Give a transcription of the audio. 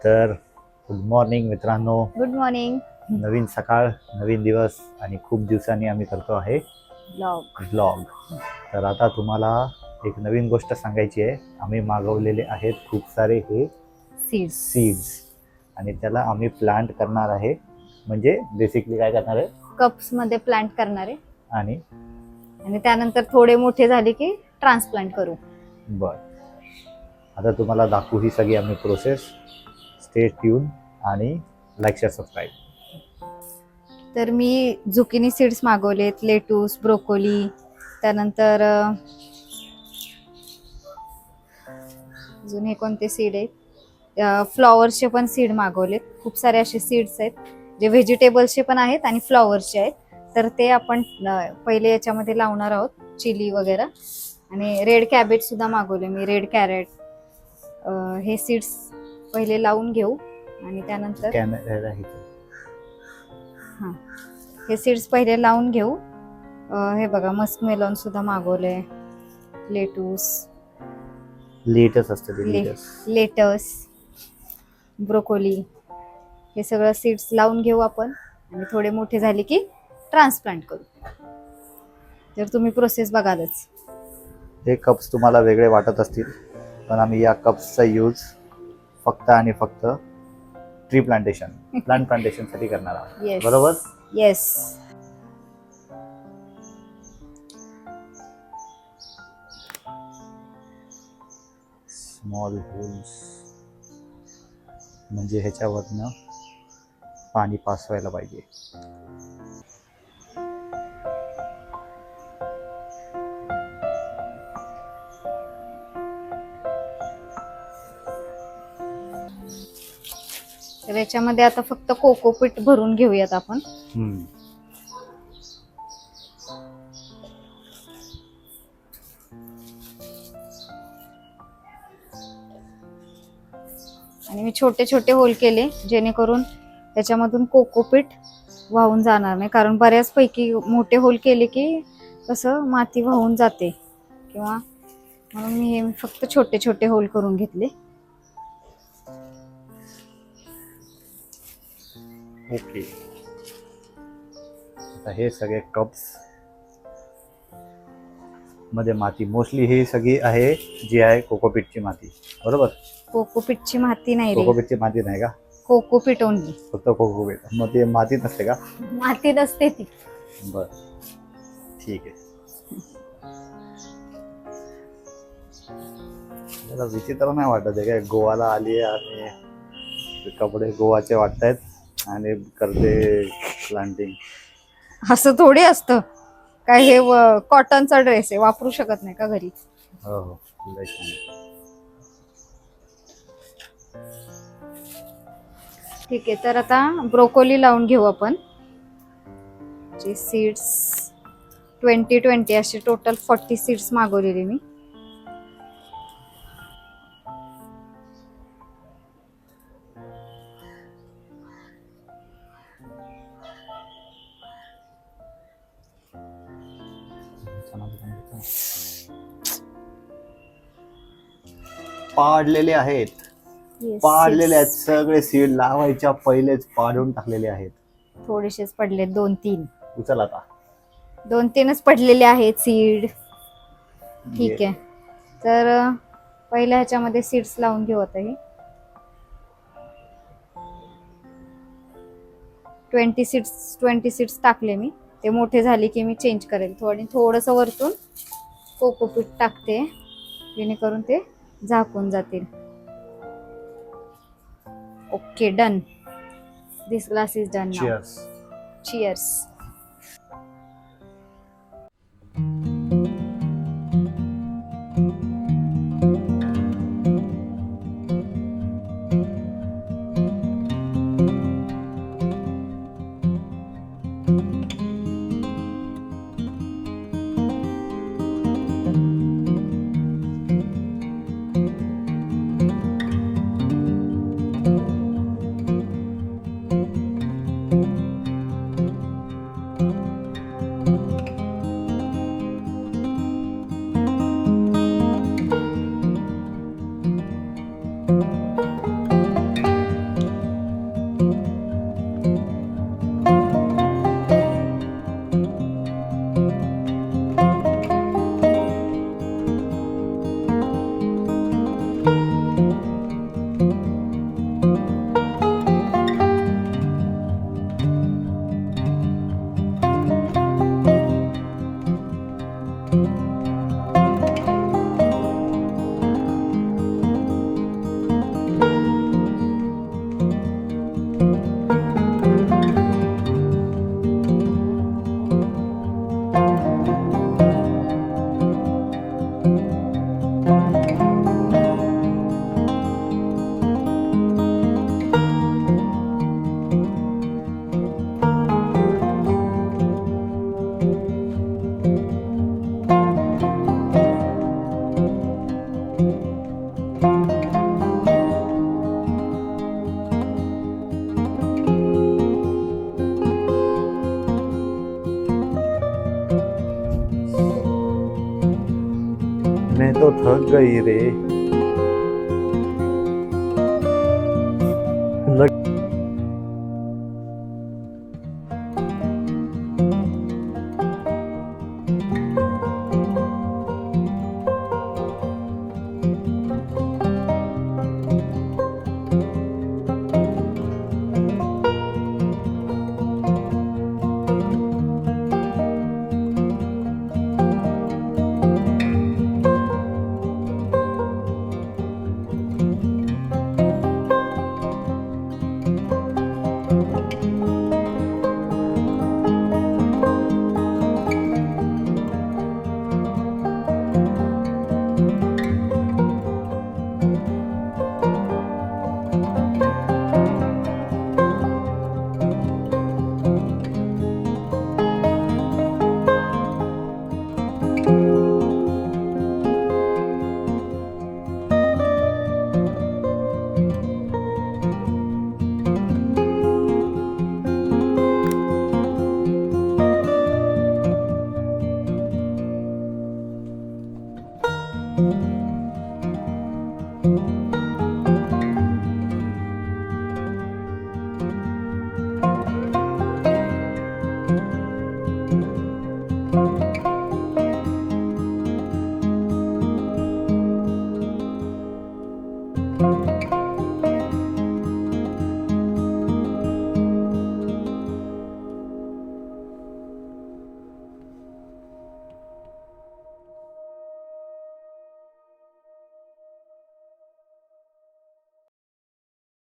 तर good morning मित्रांनो. Good morning. नवीन सकाळ, नवीन दिवस आणि खूप दिवसांनी आम्ही करतो आहे व्लॉग. तर आता तुम्हाला एक नवीन गोष्ट सांगायची आहे. आम्ही मागवलेले आहेत खूप सारे हे सीड्स आणि त्याला आम्ही प्लांट करणार आहे. म्हणजे बेसिकली काय करणार आहे, कप्स मध्ये प्लांट करणार आहे आणि त्यानंतर थोडे मोठे झाले की ट्रान्सप्लांट करू. बर, आता तुम्हाला दाखवू ही सगळी आम्ही प्रोसेस. स्टे ट्यून आणि लाईक शेअर सबस्क्राईब. तर मी झुकिनी सीड्स मागवलेत, लेटूस, ब्रोकोली, त्यानंतर अजून हे कोणते सीड आहेत, फ्लॉवरचे पण सीड मागवलेत. खूप सारे असे सीड्स आहेत जे व्हेजिटेबल्सचे पण आहेत आणि फ्लॉवरचे आहेत. तर ते आपण पहिले याच्यामध्ये लावणार आहोत, चिली वगैरे. आणि रेड कॅबेज सुद्धा मागवले मी, रेड कॅरेट. हे सीड्स पहिले लावून घेऊ आणि त्यानंतर हे सीड्स पहिले लावून घेऊ. हे बघा, मस्क मेलॉन सुद्धा मागवले, लेटस असतं, लेटस, ब्रोकोली. हे सगळं सीड्स लावून घेऊ आपण आणि थोडे मोठे झाले की ट्रान्सप्लांट करू. तर तुम्ही प्रोसेस बघालच. हे कप्स तुम्हाला वेगळे वाटत असतील, पण आम्ही या कप्सचा यूज फक्त आणि फक्त प्लांट प्लांटेशन साठी करणार आहोत. बरोबर? येस. स्मॉल होल्स म्हणजे ह्याच्यावरनं पाणी पास व्हायला पाहिजे. तर याच्यामध्ये आता फक्त कोकोपीट भरून घेऊयात आपण. आणि मी छोटे छोटे होल केले जेणेकरून त्याच्यामधून कोकोपीट वाहून जाणार नाही, कारण बऱ्याचपैकी मोठे होल केले की कसं माती वाहून जाते, किंवा म्हणून मी हे फक्त छोटे छोटे होल करून घेतले. ओके, आता हे सगळे कप्स मध्ये माती मोस्टली ही सगळी आहे जी आहे कोकोपीटची माती. बरोबर? कोकोपीटची माती नाही रे, कोकोपीटची माती नाही का? कोकोपीट ओनली, फक्त कोकोपीट. मग ते माती नसते का? माती नसते ती. बर, ठीक आहे. मला विचित्र नाही वाटत आहे काय, गोवाला आली आणि कपडे गोवाचे वाटतायत आणि करते प्लांटिंग. असं थोडी असतं काय, हे कॉटनचा ड्रेस आहे, वापरू शकत नाही का घरी? हो हो. ठीक आहे, तर आता ब्रोकोली लावून घेऊ आपण. जे सीड्स 20 असे टोटल 40 सीड्स मागवलेले मी. पाडलेले आहेत. सगळे सीड लावायच्या पहिलेच पाडून टाकलेले आहेत. थोडेसेच पडले, 2-3. उचल आता. 2-3च पडलेले आहेत सीड. ठीक आहे, तर पहिल्या ह्याच्यामध्ये सीड्स लावून घेऊ. आता हे 20 सीड्स टाकले मी. ते मोठे झाले की मी चेंज करेल. थोडंसं वरतून कोकोपीट टाकते जेणेकरून ते झाकून जातील. Okay, done. This glass is done now. Cheers. तो थक गई रे.